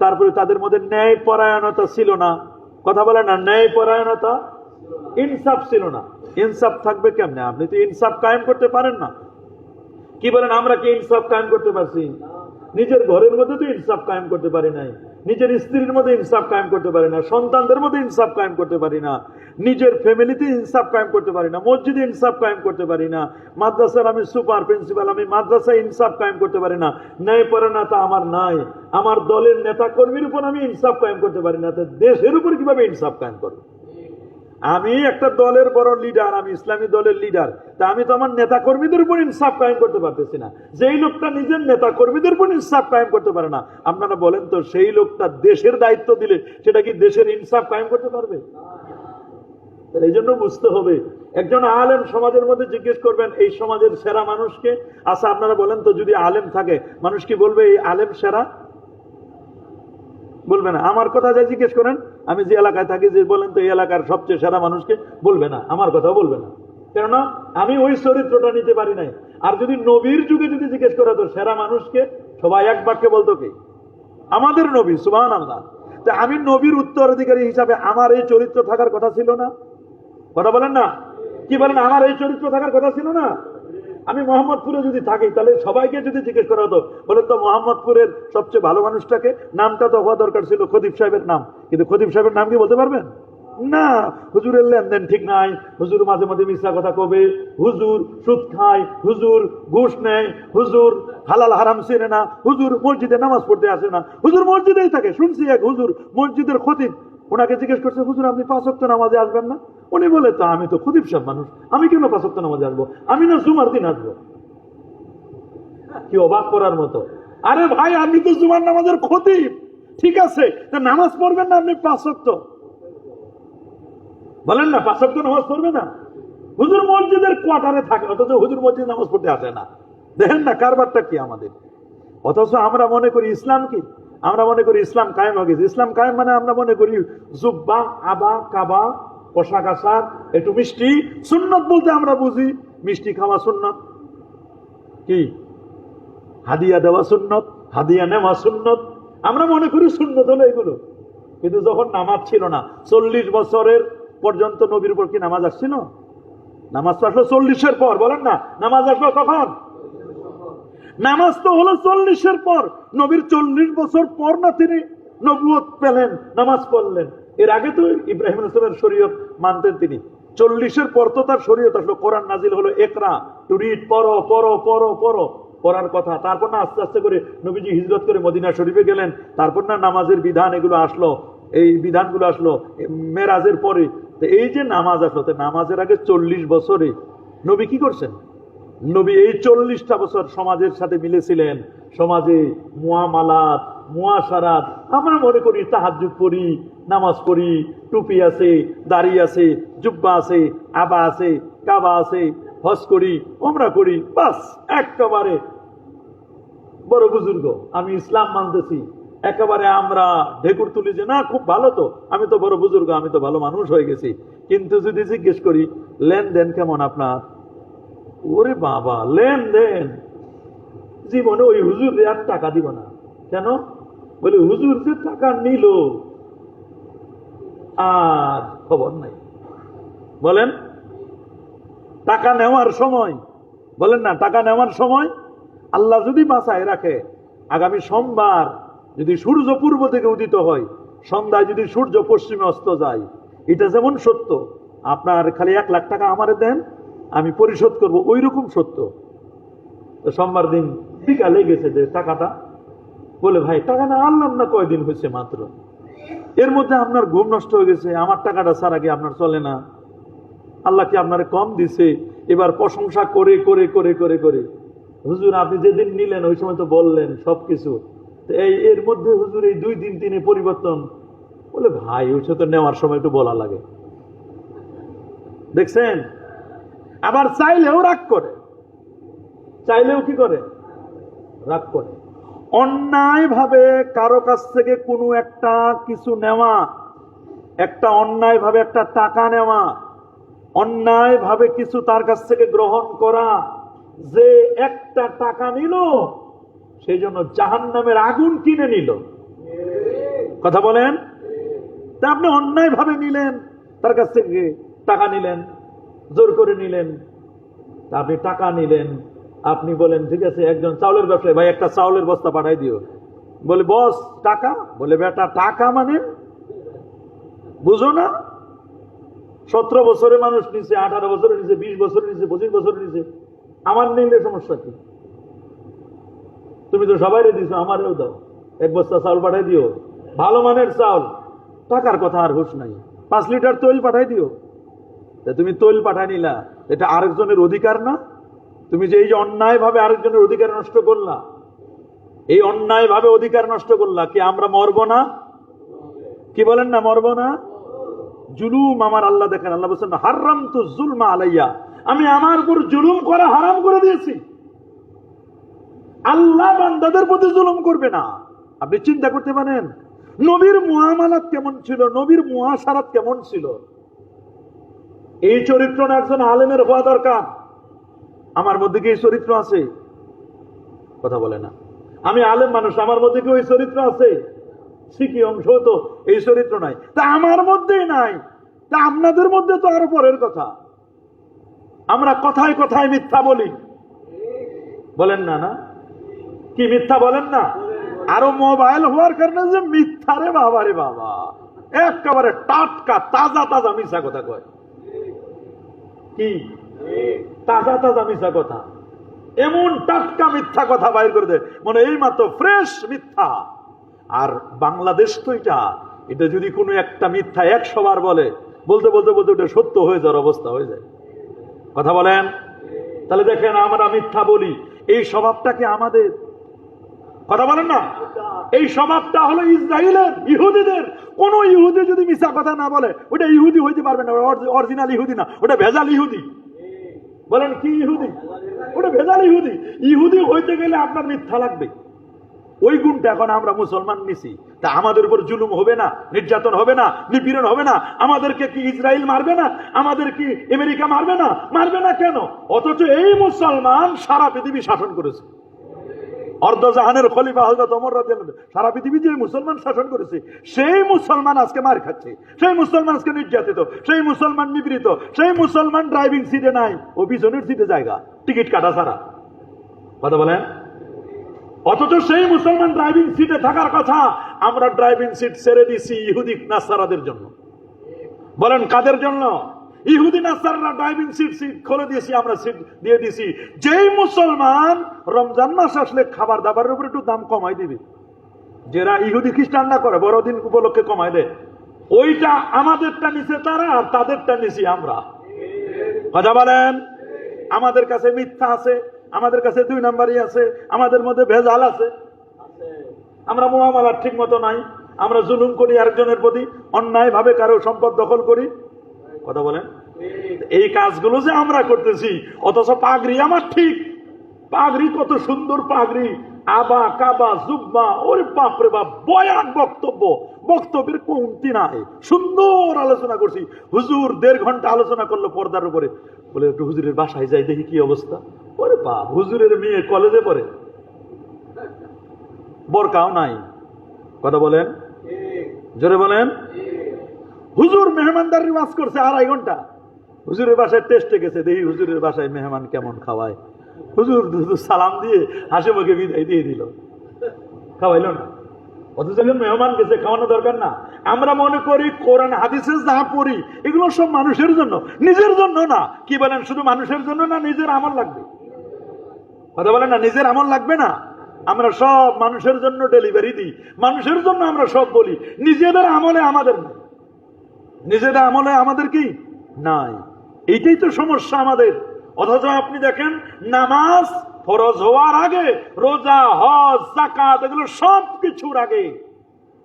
তারপরে তাদের মধ্যে ন্যায় পরায়ণতা ছিল না। কথা বলে না, ন্যায় পরায়ণতা, ইনসাফ ছিল না। ইনসাফ থাকবে কেমনে? আপনি তো ইনসাফ কায়েম করতে পারেন না। কি বলেন, আমরা কি ইনসাফ কায়েম করতে পারছি? নিজের ঘরের মধ্যে তো ইনসাফ কায়েম করতে পারি নাই, নিজের স্ত্রীর মধ্যে ইনসাফ কায়েম করতে পারি না, সন্তানদের মধ্যে ইনসাফ কায়েম করতে পারি না, নিজের ফ্যামিলিতে ইনসাফ কায়েম করতে পারি না, মসজিদে ইনসাফ কায়েম করতে পারি না, মাদ্রাসার আমি সুপার প্রিন্সিপাল, আমি মাদ্রাসায় ইনসাফ কায়েম করতে পারি না, ন্যায়পরায়ণতা আমার নাই, আমার দলের নেতা কর্মীর উপর আমি ইনসাফ কায়েম করতে পারি না, তো দেশের উপর কিভাবে ইনসাফ কায়েম করবো? আমি একটা দলের বড় লিডার, আমি ইসলামী দলের লিডার, তা আমি তো আমার নেতা কর্মীদের উপর ইনসাফ কায়েম করতে পারতেছি না। যেই লোকটা নিজের নেতা কর্মীদের উপর ইনসাফ কায়েম করতে পারে না, আপনারা বলেন তো সেই লোকটা দেশের দায়িত্ব দিলে সেটা কি দেশের ইনসাফ কায়েম করতে পারবে? এই জন্য বুঝতে হবে, একজন আলেম সমাজের মধ্যে জিজ্ঞেস করবেন এই সমাজের সেরা মানুষকে। আচ্ছা আপনারা বলেন তো, যদি আলেম থাকে, মানুষ কি বলবে এই আলেম সেরা? বলবে না। আমার কথা যা জিজ্ঞেস করেন, আমি যে এলাকায় থাকি, যে বলেন তো এই এলাকার সবচেয়ে সেরা মানুষকে, বলবে না, আমার কথাও বলবে না। কেননা আমি ওই চরিত্রটা নিতে পারি নাই। আর যদি নবীর যুগে যদি জিজ্ঞেস করা তো সেরা মানুষকে, সবাই এক বাক্যে বলতো কি? আমাদের নবী, সুবহানাল্লাহ। তা আমি নবীর উত্তরাধিকারী হিসাবে আমার এই চরিত্র থাকার কথা ছিল না? কথা বলেন না, কি বলেন? আমার এই চরিত্র থাকার কথা ছিল না? আমি মোহাম্মদপুরে যদি থাকি, তাহলে সবাইকে যদি জিজ্ঞেস করা হতো, বলেন তো মোহাম্মদপুরের সবচেয়ে ভালো মানুষটাকে, নামটা তো হওয়া দরকার ছিল খতিব সাহেবের নাম, কিন্তু খতিব সাহেবের নাম কি বলতে পারবেন? না। হুজুরের লেনদেন ঠিক নাই, হুজুর মাঝে মাঝে মিথ্যা কথা কবে, হুজুর সুদ খায়, হুজুর ঘুষ নেয়, হুজুর হালাল হারাম চেনে না, হুজুর মসজিদে নামাজ পড়তে আসে না, হুজুর মসজিদেই থাকে। শুনছি এক হুজুর মসজিদের খতিব, ওনাকে জিজ্ঞেস করছে, হুজুর আপনি 5 ওয়াক্ত নামাজে আসবেন না? উনি বলে, তো আমি তো খতিব সাহেব মানুষ, আমি কেন 5 ওয়াক্ত নামাজে আসবো? আমি না জুমার দিন আসবো। কি অবাক করার মতো! আরে ভাই, আমি তো জুমার নামাজের খতিব, ঠিক আছে, তা নামাজ পড়বেন না আপনি 5 ওয়াক্ত? বলেন না, 5 ওয়াক্ত নামাজ পড়বে না? হুজুর মসজিদের কোয়ার্টারে থাকে, অথচ হুজুর মসজিদ নামাজ পড়তে আসে না। দেখেন না কারবারটা কি আমাদের। অথচ আমরা মনে করি ইসলাম কি? আমরা মনে করি ইসলাম কায়েম হয়ে গেছে। ইসলাম কায়েম মানে আমরা মনে করি জুব্বা, আবা, কাবা, পোশাক আশাক, একটু মিষ্টি। সুন্নত বলতে আমরা বুঝি মিষ্টি খাওয়া সুন্নত, কি হাদিয়া দেওয়া সুন্নত, হাদিয়া নেওয়া সুন্নত। আমরা মনে করি সুন্নত হলো এগুলো। কিন্তু যখন নামাজ ছিল না, 40 বছরের পর্যন্ত নবীর উপর কি নামাজ আসছিল? নামাজ তো আসলো 40-এর পর। বলেন না, নামাজ আসলো কখন? নামাজ তো হলো 40-এর পর। নবীর 40 বছর পর না তিনি নবুয়ত পেলেন, নামাজ পড়লেন। এর আগে তো ইব্রাহিম ইসলামের শরীয়ত মানতেন তিনি। 40-এর পর তো তার শরীয়ত আসলো, কোরআন নাজিল হলো, ইকরা টু রিড, পড়ো পড়ো পড়ো পড়ো, পড়ার কথা। তারপর না আস্তে আস্তে করে নবীজি হিজরত করে মদিনা শরীফে গেলেন। তারপর না নামাজের বিধান এগুলো আসলো, এই বিধানগুলো আসলো মেরাজের পরে। তো এই যে নামাজ আসলো, তো নামাজের আগে 40 বছরে নবী কি করছেন? নবী এই 40টা বছর সমাজের সাথে মিলেছিলেন। সমাজে মুআমালাত, মুআশারাত, আমরা মনে করি তাহাজ্জুদ পড়ি, নামাজ পড়ি, টুপি আছে, দাড়ি আছে, জুব্বা আছে, আবা আছে, কাবা আছে, হজ করি, ওমরা করি, বাস একেবারে বড় বুজুর্গ, আমি ইসলাম মানতেছি। একেবারে আমরা ঢেকুর তুলি যে না খুব ভালো, তো আমি তো বড় বুজুর্গ, আমি তো ভালো মানুষ হয়ে গেছি। কিন্তু যদি জিজ্ঞেস করি লেনদেন কেমন আপনার, ওরে বাবা লেনদেন, জীবনে ওই হুজুর আর টাকা দিব না। কেন? বলে হুজুর যে টাকা নিল আর খবর নাই। বলেন, টাকা নেওয়ার সময় বলেন না, টাকা নেওয়ার সময় আল্লাহ যদি বাঁচায় রাখে, আগামী সোমবার যদি সূর্য পূর্ব থেকে উদিত হয়, সন্ধ্যায় যদি সূর্য পশ্চিমে অস্ত যায়, এটা যেমন সত্য, আপনার খালি 1 লাখ টাকা আমারে দেন, আমি পরিশোধ করব, ওই রকম সত্য। তো সোমবার দিন বিকালে গেছে যে টাকাটা, বলে ভাই টাকা না আনলাম না, কয়দিন হয়েছে মাত্র, এর মধ্যে আপনার ঘুম নষ্ট হয়ে গেছে, আমার টাকাটা ছাড়া কি আপনার চলে না? আল্লাহ কি আপনার কম দিছে? এবার প্রশংসা করে করে করে করে করে, হুজুর আপনি যেদিন নিলেন ওই সময় তো বললেন সবকিছু, এই এর মধ্যে হুজুর এই 2 দিন 3 পরিবর্তন। বলে ভাই ওইটা তো নেওয়ার সময় একটু বলা লাগে। দেখছেন? আবার চাইলেও রাগ করে, চাইলেও কি করে? রাগ করে। অন্যায় ভাবে কারো কাছ থেকে কোনো একটা কিছু নেওয়া, একটা অন্যায় ভাবে একটা টাকা নেওয়া, অন্যায় ভাবে কিছু তার কাছ থেকে গ্রহণ করা, যে একটা টাকা নিল সেই জন্য জাহান্নামের আগুন কিনে নিল। কথা বলেন? তা আপনি অন্যায় ভাবে নিলেন, তার কাছ থেকে টাকা নিলেন, জোর করে নিলেন, আপনি টাকা নিলেন, আপনি বলেন ঠিক আছে, একজন চাউলের ব্যবসায়ী, ভাই একটা চাউলের বস্তা পাঠাই দিও। বলে বস টাকা? বলে বেটা টাকা মানে বুঝো না? 17 বছরের মানুষ নিচে, 18 বছরের নিচে, 20 বছরের নিচে, 25 বছরের নিচে, আমার নিলে সমস্যা কি? তুমি তো সবাইরে দিছো, আমারেও দাও, 1 বস্তা চাউল পাঠাই দিও, ভালো মানের চাউল। টাকার কথা আর হুঁশ নাই। 5 লিটার তৈল পাঠাই দিও। তুমি তৈল পাঠাই নিলা, এটা আরেকজনের অধিকার না? তুমি যে এই যে অন্যায় ভাবে আরেকজনের অধিকার নষ্ট করলা, এই অন্যায় ভাবে অধিকার নষ্ট করলা, কি আমরা মরবো না? কি বলেন না, মরবো না? জুলুম আমার আল্লাহ দেখেন, আল্লাহ বলছেন হারামতু যুলমা আলাইয়া, আমি আমার উপর জুলুম করা হারাম করে দিয়েছি। আল্লাহ বান্দাদের প্রতি জুলুম করবে না। আপনি চিন্তা করতে পারেন নবীর মুআমালাত কেমন ছিল, নবীর মুআশারাত কেমন ছিল? এই চরিত্র না একজন আলেমের হওয়া দরকার। আমার মধ্যে কি এই চরিত্র আছে? কথা বলে না। আমি আলেম মানুষ, আমার মধ্যে কি ওই চরিত্র আছে? শিখি অংশ তো এই চরিত্র নাই, তা আমার মধ্যেই নাই, তা আপনাদের মধ্যে তো আরো পরের কথা। আমরা কথায় কথায় মিথ্যা বলি, বলেন না? না কি মিথ্যা বলেন না? আরো মোবাইল হওয়ার কারণে যে মিথ্যা, রে বাবা রে বাবা, একেবারে টাটকা তাজা তাজা মিথ্যা কথা কয়। কি তাজা তাজা মিথ্যা কথা, এমন টাটকা মিথ্যা কথা বাইর করে দেয়, মনে এই মাত্র ফ্রেশ মিথ্যা। আর বাংলাদেশ তো এটা যদি কোনো একটা মিথ্যা 100 বার বলে, বলতে বলতে বলতে ওটা সত্য হয়ে যাওয়ার অবস্থা হয়ে যায়। কথা বলেন? তাহলে দেখেন আমরা মিথ্যা বলি, এই স্বভাবটা কি আমাদের? কথা বলেন না? এই স্বভাবটা হলো ইসরায়েলের, ইহুদিদের। কোন ইহুদি যদি মিথ্যা কথা না বলে, ওটা ইহুদি হইতে পারবে না, অরিজিনাল ইহুদি না, ওটা ভেজাল ইহুদি। বলেন কি ইহুদি? ওটা ভেজাল ইহুদি। ইহুদি হইতে গেলে আপনার মিথ্যা লাগবে। ওই গুণটা এখন আমরা মুসলমান নিছি, তা আমাদের উপর জুলুম হবে না, নির্যাতন হবে না, নিপীড়ন হবে না? আমাদেরকে কি ইসরায়েল মারবে না? আমাদের কি আমেরিকা মারবে না? মারবে না কেন? অথচ এই মুসলমান সারা পৃথিবী শাসন করেছে। অর্ধজাহানের খলিফা হযরত ওমর রাদিয়াল্লাহু আনহু সারা পৃথিবী যে মুসলমান শাসন করেছে, সেই মুসলমান আজকে মার খাচ্ছে, সেই মুসলমান আজকে নির্যাতিত, সেই মুসলমান নিপীড়িত, সেই মুসলমান ড্রাইভিং সিটে নাই, ও পিছনের সিটে জায়গা, টিকিট কাটা ছাড়া। কথা বলেন? অথচ সেই মুসলমান ড্রাইভিং সিটে থাকার কথা, আমরা ড্রাইভিং সিট ছেড়ে দিছি ইহুদি নাসারাদের জন্য। বলেন কাদের জন্য? ইহুদি নাসাররা ড্রাইভিং সিট খুলে দিয়েছি, আমরা সিট দিয়ে দিছি। যেই মুসলমান রমজান মাস আসলে খাবার দাবারের উপর একটু দাম কমাই দিবে, যারা ইহুদি খ্রিস্টানরা করে বড়দিন উপলক্ষে কমাই দেয়, ওইটা আমাদেরটা নিচে তারা, আর তাদেরটা নিছি আমরা। কথা বলেন? আমাদের কাছে মিথ্যা আছে, আমাদের কাছে 2 নাম্বারই আছে, আমাদের মধ্যে ভেজাল আছে, আমরা মুআমালাত ঠিক মতো নাই, আমরা জুলুম করি আরেকজনের প্রতি, অন্যায় ভাবে কারো সম্পদ দখল করি। কথা বলেন? এই কাজগুলো যে আমরা করতেছি, অথচ পাগড়ি আমার ঠিক, পাগড়ি কত সুন্দর পাগড়ি, আবা কাবা জুব্বা, ওরে বাপরে বাপ, বয়ান বক্তব্য, বক্তব্যের কমতি নাই, সুন্দর আলোচনা করছি। হুজুর 1.5 ঘন্টা আলোচনা করলো পর্দার উপরে, বলে একটু হুজুরের বাসায় যাই দেখি কি অবস্থা। ওরে বাপ, হুজুরের মেয়ে কলেজে পড়ে, বরকাও নাই। কথা বলেন? জোরে বলেন? হুজুর মেহমানদারি ওয়াজ করছে 2.5 ঘন্টা, হুজুরের বাসায় টেস্টে গেছে, দেখি হুজুরের বাসায় মেহমান কেমন খাওয়ায়। হুজুর সালাম দিয়ে হাসি মুখে বিদায় দিয়ে দিল, খাওয়াইল না। অথচ মেহমান গেছে, খাওয়ানো দরকার না। আমরা মনে করি কোরআন হাদিসে যা পড়ি এগুলো সব মানুষের জন্য, নিজের জন্য না। কি বলেন, শুধু মানুষের জন্য না, নিজের আমল লাগবে? কথা বলেন না, নিজের আমল লাগবে না? আমরা সব মানুষের জন্য ডেলিভারি দিই, মানুষের জন্য আমরা সব বলি, নিজেদের আমলে আমাদের নাই। নিজেদের আমলে আমাদের কি নাই? এইটাই তো সমস্যা আমাদের। অথচ আপনি দেখেন, নামাজ ফরজ হওয়ার আগে, রোজা, হজ, যাকাত, এগুলো সব কিছুর আগে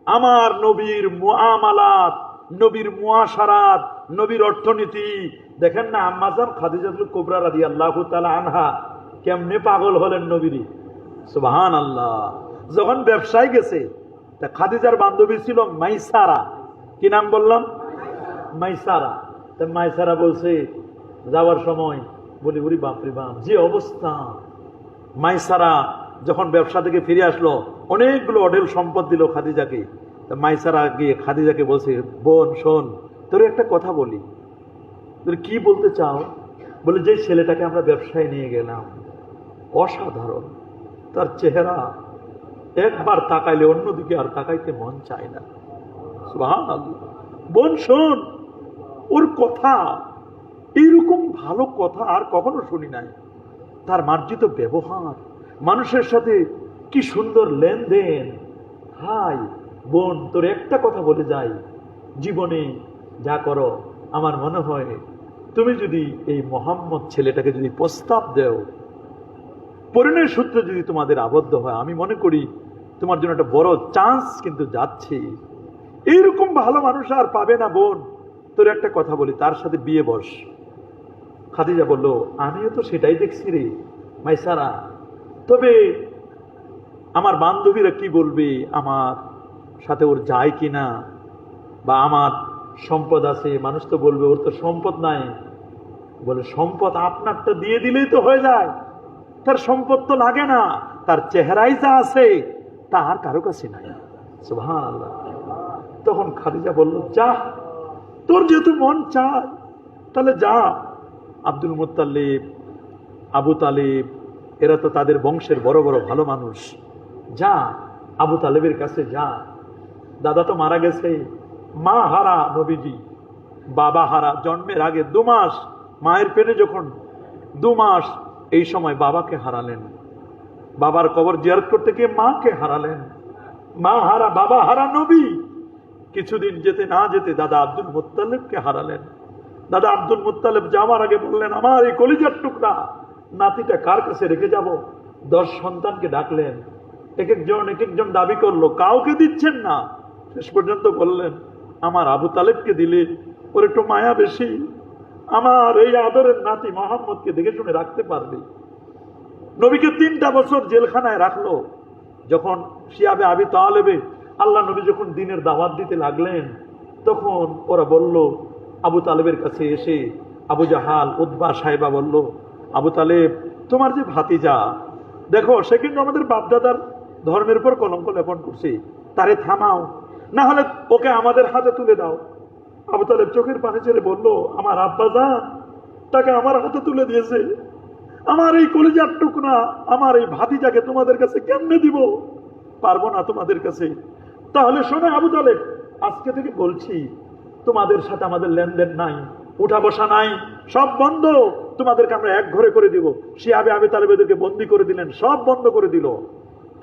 আমার নবীর মুআমালাত, নবীর মুআশারাত, নবীর অর্থনীতি দেখেন না। আম্মাজান খাদিজাতুল কুবরা রাদিয়াল্লাহু তাআলা আনহা কেমনে পাগল হলেন নবীর, সুবহানাল্লাহ। যখন ব্যবসায় গেছে, তা খাদিজার বান্ধবী ছিল মাইসারা। কি নাম বললাম? মাইসারা। তা মাইসারা বলছে যাওয়ার সময়, বলি ওরে বাপরে বাপ, যে অবস্থা। মাইসারা যখন ব্যবসা থেকে ফিরে আসলো, অনেকগুলো অঢেল সম্পদ দিল খাদিজাকে। তা মাইসারা গিয়ে খাদিজাকে বলছে, বোন শোন, তোর একটা কথা বলি। তুমি কি বলতে চাও? বলে, যে ছেলেটাকে আমরা ব্যবসায় নিয়ে গেলাম, অসাধারণ, তার চেহারা একবার তাকাইলে অন্যদিকে আর তাকাইতে মন চায় না। সুবহানাল্লাহ। বোন শোন, ওর কথা, এইরকম ভালো কথা আর কখনো শুনি নাই। তার মার্জিত ব্যবহার, মানুষের সাথে কি সুন্দর লেনদেন। হাই বোন, তোর একটা কথা বলে যাই, জীবনে যা করো, আমার মনে হয় তুমি যদি এই মোহাম্মদ ছেলেটাকে যদি প্রস্তাব দেও, পরিণয় সূত্রে যদি তোমাদের আবদ্ধ হয়, আমি মনে করি তোমার জন্য একটা বড় চান্স কিন্তু যাচ্ছে। এইরকম ভালো মানুষ আর পাবে না বোন। তোর একটা কথা বলি, তার সাথে বিয়ে বস। খাদিজা বলল, আমিও তো সেটাই দেখছি রে মাইসারা, তবে আমার বান্ধবীরা কি বলবে, আমার সাথে ওর যায় কিনা, বা আমার সম্পদ আছে, মানুষ তো বলবে ওর তো সম্পদ নাই। বলে, সম্পদ আপনারটা দিয়ে দিলেই তো হয়ে যায়, তার সম্পদ তো লাগে না, তার চেহারাই যা আছে তা আর কারো কাছে নাই। সুবহানাল্লাহ। তখন খাদিজা বলল, যা, তোর যেহেতু মন চায় তাহলে যা। আব্দুল মুত্তালিব, আবু তালিব, এরা তো তাদের বংশের বড় বড় ভালো মানুষ। যা, আবু তালেবের কাছে যা। দাদা তো মারা গেছে, মা হারা নবীজি, বাবা হারা। জন্মের আগে 2 মাস মায়ের পেটে যখন 2 মাস, এই সময় বাবাকে হারালেন। বাবার কবর জিয়ারত করতে গিয়ে মাকে হারালেন। মা হারা, বাবা হারা নবী। কিছুদিন যেতে না যেতে দাদা আব্দুল মুত্তালিবকে হারালেন। দাদা আব্দুল মুত্তালিব যাওয়ার আগে বললেন, আমার এই কলিজার টুকরা নাতিটা কার কাছে রেখে যাব? 10 সন্তানকে ডাকলেন, এক একজন দাবি করলো, কাউকে দিচ্ছেন না। শেষ পর্যন্ত বললেন, আমার আবু তালেবকে দিলে ওর একটু মায়া বেশি, আমার এই আদরের নাতি মোহাম্মদকে দেখে শুনে রাখতে পারবে। নবীকে 3টা বছর জেলখানায় রাখলো। যখন শিয়াবে আবি তালেবে আল্লাহ নবী যখন দিনের দাওয়াত দিতে লাগলেন, তখন ওরা বলল, আবু তালেবের কাছে এসে আবু জাহাল, উতবা, সাহেবা বলল, আবু তালেব, তোমার যে ভাতিজা, দেখো সে কিন্তু আমাদের বাপদাদার ধর্মের উপর কলঙ্ক লেপন করছে, তারে থামাও, না হলে ওকে আমাদের হাতে তুলে দাও। আবু তালেব চোখের পানি ছেড়ে বলল, আমার আব্বাজান তাকে আমার হাতে তুলে দিয়েছে, আমার এই কলিজার টুকরা, আমার এই ভাতিজাকে তোমাদের কাছে কেমনে দিব? পারবো না তোমাদের কাছে। তাহলে শোনো আবু তালেব, আজকে থেকে বলছি, তোমাদের সাথে আমাদের লেনদেন নাই, উঠা বসা নাই, সব বন্ধ। তোমাদেরকে আমরা এক ঘরে করে দিব। শিয়াবে আবি তালেবদেরকে বন্দী করে দিলেন, সব বন্ধ করে দিল।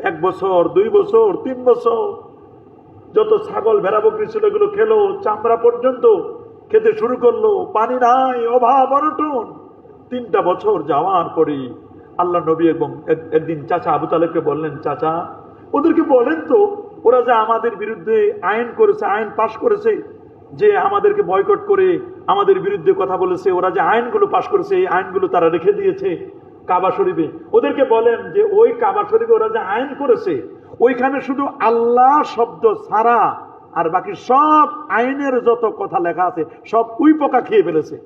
1 বছর, 2 বছর, 3 বছর, যত ছাগল ভেড়া বকরি ছিল এগুলো খেলো, চামড়া পর্যন্ত খেতে শুরু করলো। পানি নাই, অভাব অনটন। 3টা বছর যাওয়ার পরে আল্লাহ নবী এবং একদিন চাচা আবু তালেবকে বললেন, চাচা, ওদেরকে বলেন তো, ওরা যে আমাদের বিরুদ্ধে আইন করেছে, আইন পাশ করেছে, যে আমাদেরকে বয়কট করে আমাদের বিরুদ্ধে কথা বলেছে, ওরা যে আইনগুলো পাশ করেছে, এই আইনগুলো তারা রেখে দিয়েছে কাবা শরীফে। ওদেরকে বলেন যে ওই কাবা শরীফে ওরা যে আইন করেছে, ওইখানে শুধু আল্লাহ শব্দ ছাড়া আর বাকি সব আইনের যত কথা লেখা আছে সব উই পোকা খেয়ে ফেলেছে।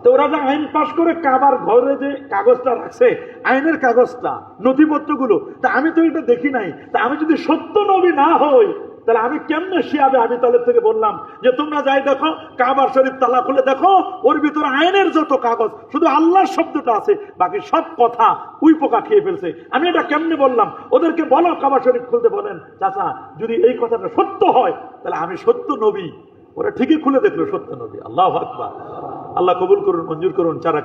তো ওরা যে আইন পাশ করে কাবার ঘরে যে কাগজটা রাখছে, আইনের কাগজটা, নথিপত্রগুলো, তা আমি তো এটা দেখি নাই। তা আমি যদি সত্য নবী না হই, তাহলে আমি কেমনে শিয়াবে আবি তালেব থেকে বললাম যে তোমরা যাই দেখো কাবার শরীফ তালা খুলে দেখো, ওর ভিতরে আইনের যত কাগজ, শুধু আল্লাহর শব্দটা আছে, বাকি সব কথা উই পোকা খেয়ে ফেলছে। আমি এটা কেমনে বললাম? ওদেরকে বলো কাবার শরীফ খুলতে। বলেন চাচা, যদি এই কথাটা সত্য হয় তাহলে আমি সত্য নবী। ওরা ঠিকই খুলে দেখলো সত্য নবী। আল্লাহু আকবার। আল্লাহ কবুল করুন, মঞ্জুর করুন। চারা